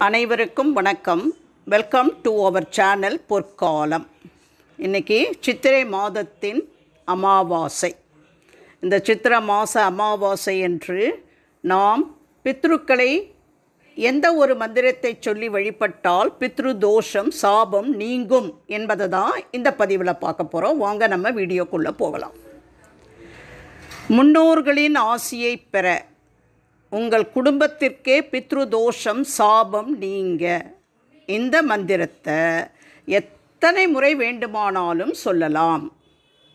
அனைவருக்கும் வணக்கம். Welcome to our channel பொற்காலம். இன்றைக்கி சித்திரை மாதத்தின் அமாவாசை. இந்த சித்திரை மாத அமாவாசை என்று நாம் பித்ருக்களை எந்த ஒரு மந்திரத்தை சொல்லி வழிபட்டால் பித்ரு தோஷம் சாபம் நீங்கும் என்பதை தான் இந்த பதிவில் பார்க்க போகிறோம். வாங்க நம்ம வீடியோக்குள்ளே போகலாம். முன்னோர்களின் ஆசியை பெற உங்கள் குடும்பத்திற்கே பித்ரு தோஷம் சாபம் நீங்க இந்த மந்திரத்தை எத்தனை முறை வேண்டுமானாலும் சொல்லலாம்.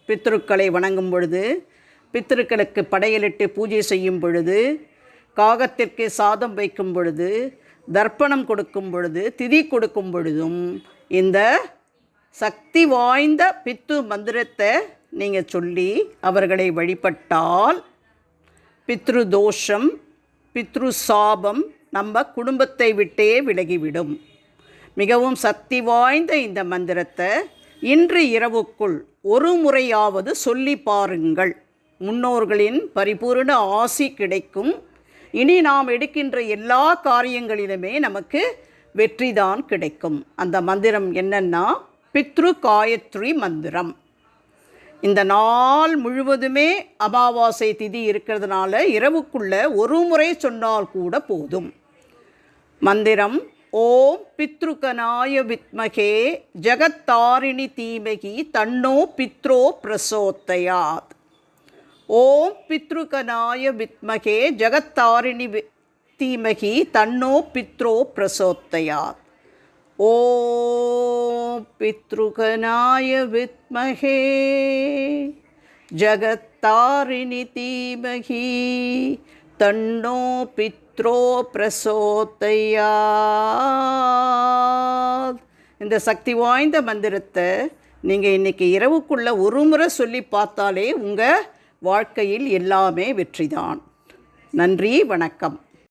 பித்ருக்களை வணங்கும் பொழுது, பித்ருக்களுக்கு படையலிட்டு பூஜை செய்யும் பொழுது, காகத்திற்கு சாதம் வைக்கும் பொழுது, தர்ப்பணம் கொடுக்கும் பொழுது, திதி கொடுக்கும் பொழுதும் இந்த சக்தி வாய்ந்த பித்ரு மந்திரத்தை நீங்கள் சொல்லி அவர்களை வழிபட்டால் பித்ரு தோஷம் பித்ரு சாபம் நம்ம குடும்பத்தை விட்டே விலகிவிடும். மிகவும் சக்தி வாய்ந்த இந்த மந்திரத்தை இன்று இரவுக்குள் ஒரு முறையாவது சொல்லி பாருங்கள். முன்னோர்களின் பரிபூர்ண ஆசி கிடைக்கும். இனி நாம் எடுக்கின்ற எல்லா காரியங்களிலுமே நமக்கு வெற்றிதான் கிடைக்கும். அந்த மந்திரம் என்னன்னா பித்ரு காயத்ரி மந்திரம். இந்த நாள் முழுவதுமே அமாவாசை திதி இருக்கிறதுனால இரவுக்குள்ளே ஒரு முறை சொன்னால் கூட போதும். மந்திரம் ஓம் பித்ருகனாய வித்மகே ஜகத்தாரிணி தீமகி தன்னோ பித்ரோ பிரசோதயாத். ஓம் பித்ருகனாய வித்மகே ஜகத்தாரிணி தீமகி தன்னோ பித்ரோ பிரசோதயாத். ஓம் பித்ருகனாய வித்மகே ஜகத்தாரிணி தீமகி தன்னோ பித்ரோ பிரசோதயாத். இந்த சக்தி வாய்ந்த மந்திரத்தை நீங்கள் இன்றைக்கி இரவுக்குள்ளே ஒரு முறை சொல்லி பார்த்தாலே உங்கள் வாழ்க்கையில் எல்லாமே வெற்றிதான். நன்றி, வணக்கம்.